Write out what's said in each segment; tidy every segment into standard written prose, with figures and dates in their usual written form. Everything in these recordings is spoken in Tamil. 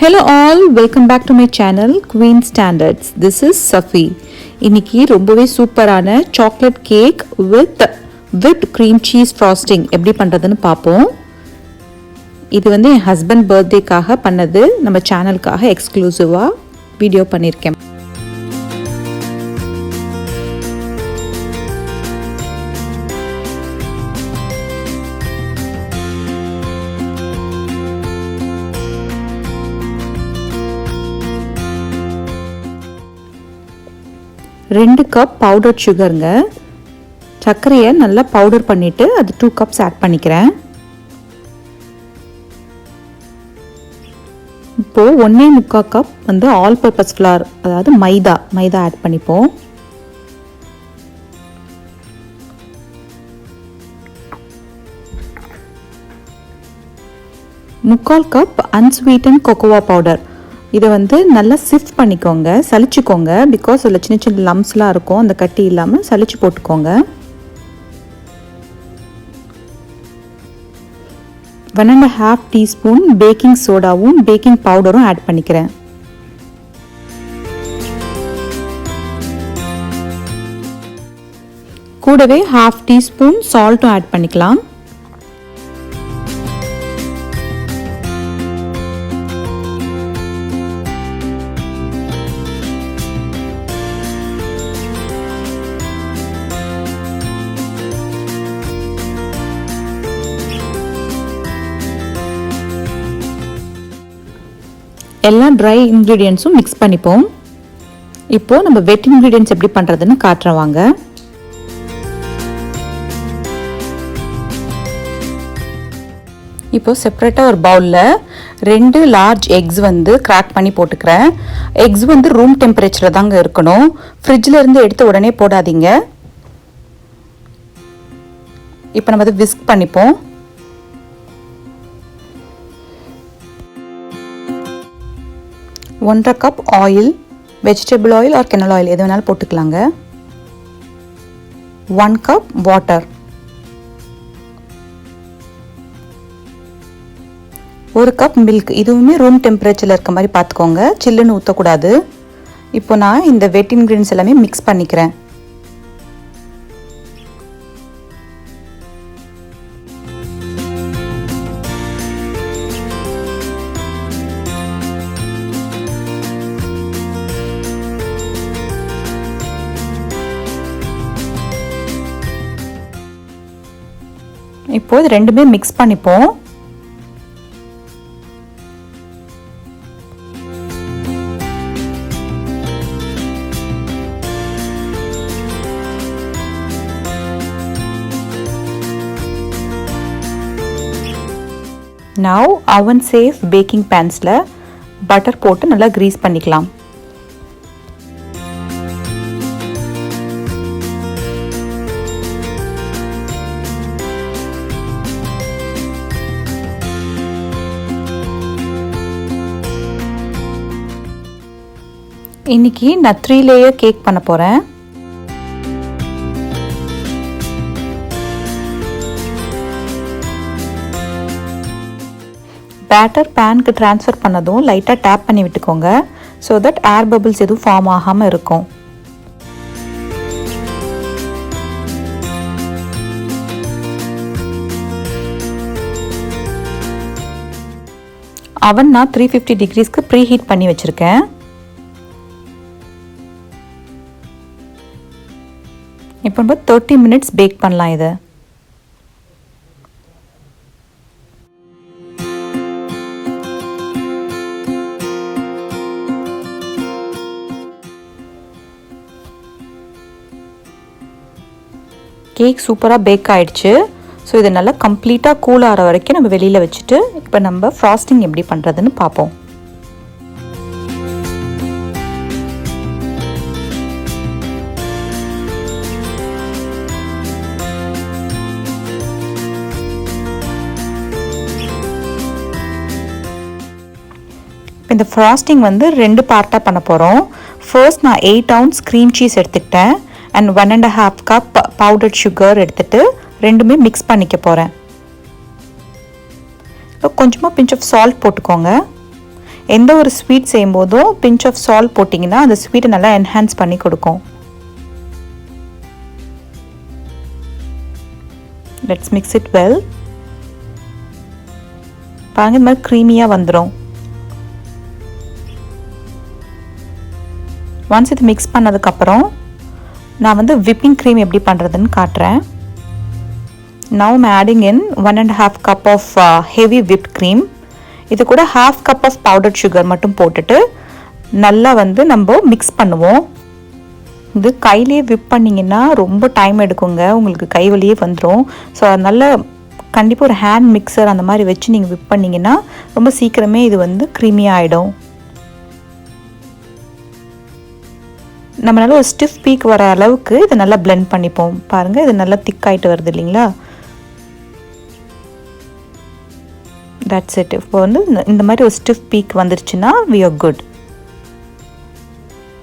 Hello all, welcome back to my channel Queen Standards. This is Safi. இன்னைக்கு ரொம்பவே சூப்பரான chocolate cake with whipped cream cheese frosting எப்படி பண்றதுன்னு பாப்போம். இது வந்து என் ஹஸ்பண்ட் பர்த்டேக்காக பண்ணது, நம்ம சேனலுக்காக எக்ஸ்க்ளூசிவா வீடியோ பண்ணிருக்கேன். ரெண்டு கப் பவுடர் சுகருங்க. சர்க்கரையை நல்லா பவுடர் பண்ணிவிட்டு அது 2 கப்ஸ் ஆட் பண்ணிக்கிறேன். இப்போது 1.25 கப் வந்து ஆல் பர்பஸ் ஃப்ளார், அதாவது மைதா ஆட் பண்ணிப்போம். முக்கால் கப் அன்ஸ்வீட்டன் கொக்கோவா பவுடர். இதை வந்து நல்லா சிஃப்ட் பண்ணிக்கோங்க, சலிச்சுக்கோங்க. பிகாஸ் அதில் சின்ன சின்ன லம்ஸ்லாம் இருக்கும், அந்த கட்டி இல்லாமல் சலிச்சு போட்டுக்கோங்க. 1.5 டீஸ்பூன் பேக்கிங் சோடாவும் பேக்கிங் பவுடரும் ஆட் பண்ணிக்கிறேன். கூடவே 1/2 டீஸ்பூன் சால்ட்டும் ஆட் பண்ணிக்கலாம். எல்லா ட்ரை இன்க்ரீடியன்ட்ஸும் மிக்ஸ் பண்ணிப்போம். இப்போது நம்ம வெட் இன்க்ரீடியன்ட்ஸ் எப்படி பண்ணுறதுன்னு காட்டுறேன் வாங்க. இப்போது செப்ரேட்டாக ஒரு பவுலில் 2 லார்ஜ் எக்ஸ் வந்து கிராக் பண்ணி போட்டுக்கிறேன். எக்ஸ் வந்து ரூம் டெம்பரேச்சரில் தாங்க இருக்கணும், ஃப்ரிட்ஜில் இருந்து எடுத்து உடனே போடாதீங்க. இப்போ நம்ம அதை விஸ்க் பண்ணிப்போம். ஒன்றரை cup oil, vegetable oil R kennel oil எது வேணாலும் போட்டுக்கலாங்க. 1 கப் வாட்டர், 1 கப் மில்க். இதுவுமே ரூம் டெம்பரேச்சரில் இருக்க மாதிரி பார்த்துக்கோங்க, சில்லுன்னு ஊற்றக்கூடாது. இப்போ நான் இந்த வெட் இன்க்ரீடியன்ஸ் எல்லாமே மிக்ஸ் பண்ணிக்கிறேன். இப்போ இது ரெண்டுமே மிக்ஸ் பண்ணிப்போம். Now oven safe baking pans-ல பட்டர் போட்டு நல்லா கிரீஸ் பண்ணிக்கலாம். இன்னைக்கு நான் 3 லேயர் கேக் பண்ண போகிறேன். பேட்டர் பேனுக்கு ட்ரான்ஸ்ஃபர் பண்ணதும் லைட்டாக டேப் பண்ணி விட்டுக்கோங்க, ஸோ தட் ஏர் பபிள்ஸ் எதுவும் ஃபார்ம் ஆகாமல் இருக்கும். அவன் நான் 350 டிகிரிஸ்க்கு ப்ரீ ஹீட் பண்ணி வச்சுருக்கேன். இப்போ நம்ம 30 மினிட்ஸ் பேக் பண்ணலாம். இதை கேக் சூப்பராக பேக் ஆகிடுச்சு. ஸோ இதை நல்லா கம்ப்ளீட்டாக கூல் ஆகிற வரைக்கும் நம்ம வெளியில் வச்சுட்டு இப்போ நம்ம ஃப்ராஸ்டிங் எப்படி பண்ணுறதுன்னு பார்ப்போம். இந்த ஃப்ராஸ்டிங் வந்து 2 பார்ட்டாக பண்ண போகிறோம். ஃபர்ஸ்ட் நான் 8 ounce க்ரீம் சீஸ் எடுத்துக்கிட்டேன் அண்ட் 1.5 கப் பவுடர் சுகர் எடுத்துகிட்டு ரெண்டுமே மிக்ஸ் பண்ணிக்க போகிறேன். கொஞ்சமாக பிஞ்ச் ஆஃப் சால்ட் போட்டுக்கோங்க. எந்த ஒரு ஸ்வீட் செய்யும்போதும் பிஞ்ச் ஆஃப் சால்ட் போட்டிங்கன்னா அந்த ஸ்வீட்டை நல்லா என்ஹான்ஸ் பண்ணி கொடுக்கும். Let's mix it well. பாருங்க இந்த மாதிரி க்ரீமியாக வந்துடும். ஒன்ஸ் இது மிக்ஸ் பண்ணதுக்கப்புறம் நான் வந்து விப்பிங் க்ரீம் எப்படி பண்ணுறதுன்னு காட்டுறேன். Now I'm adding in 1.5 cup of heavy whipped cream. இது கூட 1/2 cup of powdered sugar மட்டும் போட்டுட்டு நல்லா வந்து நம்ம மிக்ஸ் பண்ணுவோம். இது கையிலேயே விப் பண்ணிங்கன்னா ரொம்ப டைம் எடுக்குங்க, உங்களுக்கு கை வலியே வந்துடும். ஸோ அதனால் கண்டிப்பாக ஒரு ஹேண்ட் மிக்சர் அந்த மாதிரி வச்சு நீங்கள் விப் பண்ணிங்கன்னா ரொம்ப சீக்கிரமே இது வந்து க்ரீமியாக ஆகிடும். நம்மளால ஒரு ஸ்டிஃப் பீக் வர அளவுக்கு இதை நல்லா பிளெண்ட் பண்ணிப்போம். பாருங்கள் இது நல்லா திக்காயிட்டு வருது இல்லைங்களா? That's it. இப்போ வந்து இந்த மாதிரி ஒரு ஸ்டிஃப் பீக் வந்துருச்சுன்னா we are good.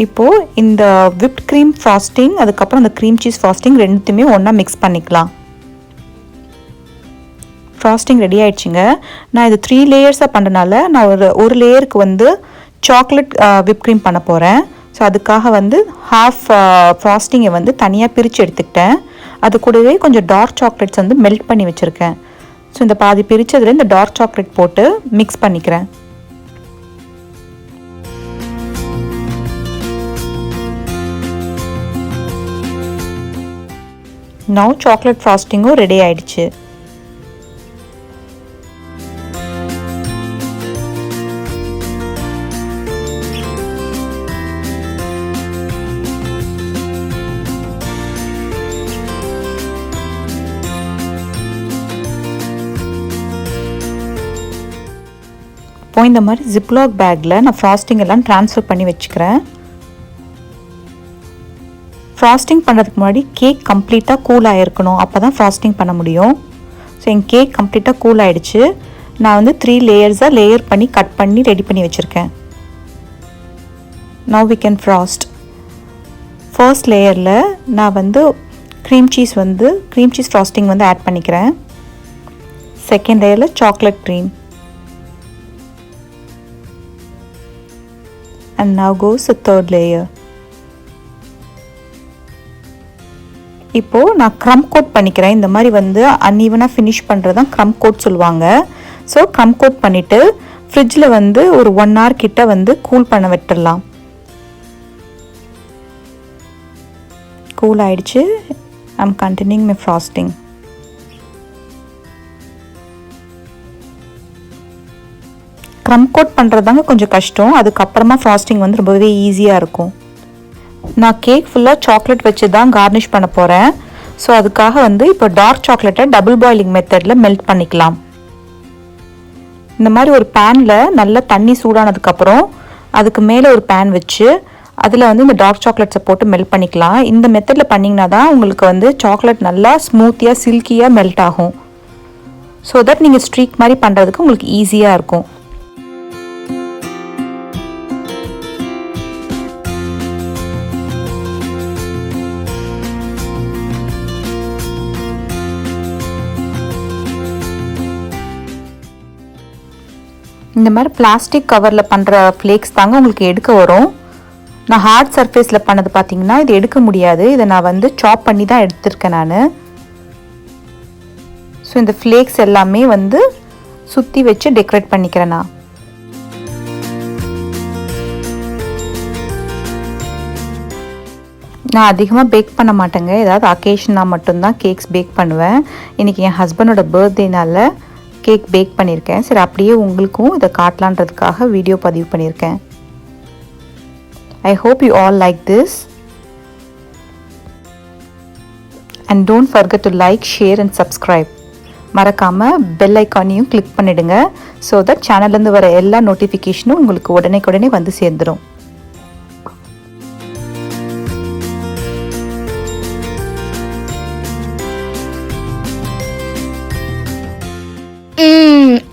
இப்போது இந்த விப்ட் க்ரீம் ஃப்ராஸ்டிங் அதுக்கப்புறம் அந்த க்ரீம் சீஸ் ஃப்ராஸ்டிங் ரெண்டுத்தையுமே ஒன்றா மிக்ஸ் பண்ணிக்கலாம். ஃப்ராஸ்டிங் ரெடி ஆயிடுச்சுங்க. நான் இது 3 லேயர்ஸாக பண்ணுறனால நான் ஒரு லேயருக்கு வந்து சாக்லேட் விப் க்ரீம் பண்ண போகிறேன். ஸோ அதுக்காக வந்து ஹாஃப் ஃப்ராஸ்டிங்கை வந்து தனியாக பிரித்து எடுத்துக்கிட்டேன். அது கூடவே கொஞ்சம் டார்க் சாக்லேட்ஸ் வந்து மெல்ட் பண்ணி வச்சுருக்கேன். ஸோ இந்த பாதி பிரித்ததில் இந்த டார்க் சாக்லேட் போட்டு மிக்ஸ் பண்ணிக்கிறேன். நவ் சாக்லேட் ஃப்ராஸ்டிங்கும் ரெடி ஆயிடுச்சு. இப்போ இந்த மாதிரி ஜிப்லாக் பேக்கில் நான் ஃப்ராஸ்டிங் எல்லாம் ட்ரான்ஸ்ஃபர் பண்ணி வச்சுக்கிறேன். ஃப்ராஸ்டிங் பண்ணுறதுக்கு முன்னாடி கேக் கம்ப்ளீட்டாக கூல் ஆகிருக்கணும், அப்போ தான் ஃப்ராஸ்டிங் பண்ண முடியும். ஸோ என் கேக் கம்ப்ளீட்டாக கூல் ஆகிடுச்சு. நான் வந்து 3 லேயர்ஸாக லேயர் பண்ணி கட் பண்ணி ரெடி பண்ணி வச்சுருக்கேன். Now we can frost. First லேயரில் நான் வந்து க்ரீம் சீஸ் ஃப்ராஸ்டிங் வந்து ஆட் பண்ணிக்கிறேன். செகண்ட் லேயரில் chocolate cream. And now goes the third layer. இப்போது நான் க்ரம் கோட் பண்ணிக்கிறேன். இந்த மாதிரி வந்து அன்ஈவனாக ஃபினிஷ் பண்ணுறது தான் க்ரம் கோட் சொல்லுவாங்க. ஸோ க்ரம் கோட் பண்ணிவிட்டு ஃப்ரிட்ஜில் வந்து ஒரு 1 hour கிட்ட வந்து கூல் பண்ண விட்டுடலாம். கூல் ஆயிடுச்சு. I am continuing my frosting. Crumb coat பண்ணுறது தாங்க கொஞ்சம் கஷ்டம். அதுக்கப்புறமா ஃப்ராஸ்டிங் வந்து ரொம்பவே ஈஸியாக இருக்கும். நான் கேக் ஃபுல்லாக சாக்லேட் வச்சு தான் கார்னிஷ் பண்ண போகிறேன். ஸோ அதுக்காக வந்து இப்போ டார்க் சாக்லேட்டை டபுள் பாயிலிங் மெத்தடில் மெல்ட் பண்ணிக்கலாம். இந்த மாதிரி ஒரு பேனில் நல்லா தண்ணி சூடானதுக்கப்புறம் அதுக்கு மேலே ஒரு பேன் வச்சு அதில் வந்து இந்த டார்க் சாக்லேட்ஸை போட்டு மெல்ட் பண்ணிக்கலாம். இந்த மெத்தடில் பண்ணிங்கன்னா தான் உங்களுக்கு வந்து சாக்லேட் நல்லா ஸ்மூத்தியாக சில்கியாக மெல்ட் ஆகும். ஸோ தட் நீங்கள் ஸ்ட்ரீக் மாதிரி பண்ணுறதுக்கு உங்களுக்கு ஈஸியாக இருக்கும். இந்த மாதிரி பிளாஸ்டிக் கவரில் பண்ணுற ஃப்ளேக்ஸ் தாங்க உங்களுக்கு எடுக்க வரும். நான் ஹார்ட் சர்ஃபேஸில் பண்ணது பார்த்தீங்கன்னா இது எடுக்க முடியாது. இதை நான் வந்து சாப் பண்ணி தான் எடுத்திருக்கேன் நான். ஸோ இந்த ஃப்ளேக்ஸ் எல்லாமே வந்து சுற்றி வச்சு டெக்கரேட் பண்ணிக்கிறேன் நான். நான் அதிகமாக பேக் பண்ண மாட்டேங்க. ஏதாவது அக்கேஷனாக மட்டும்தான் கேக்ஸ் பேக் பண்ணுவேன். இன்றைக்கி என் ஹஸ்பண்டோட பர்த்டேனால கேக் பேக் பண்ணியிருக்கேன். சரி அப்படியே உங்களுக்கும் இதை காட்டலான்றதுக்காக வீடியோ பதிவு பண்ணியிருக்கேன். I hope you all like this and don't forget to like, share and subscribe. மறக்காமல் பெல் ஐக்கானையும் கிளிக் பண்ணிவிடுங்க. ஸோ தட் சேனல்லேருந்து வர எல்லா நோட்டிஃபிகேஷனும் உங்களுக்கு உடனே வந்து சேர்ந்துடும்.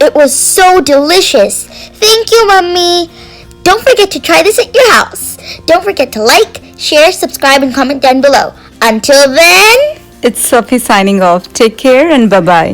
It was so delicious. Thank you, Mummy. Don't forget to try this at your house. Don't forget to like, share, subscribe, and comment down below. Until then, it's Safi signing off. Take care and bye-bye.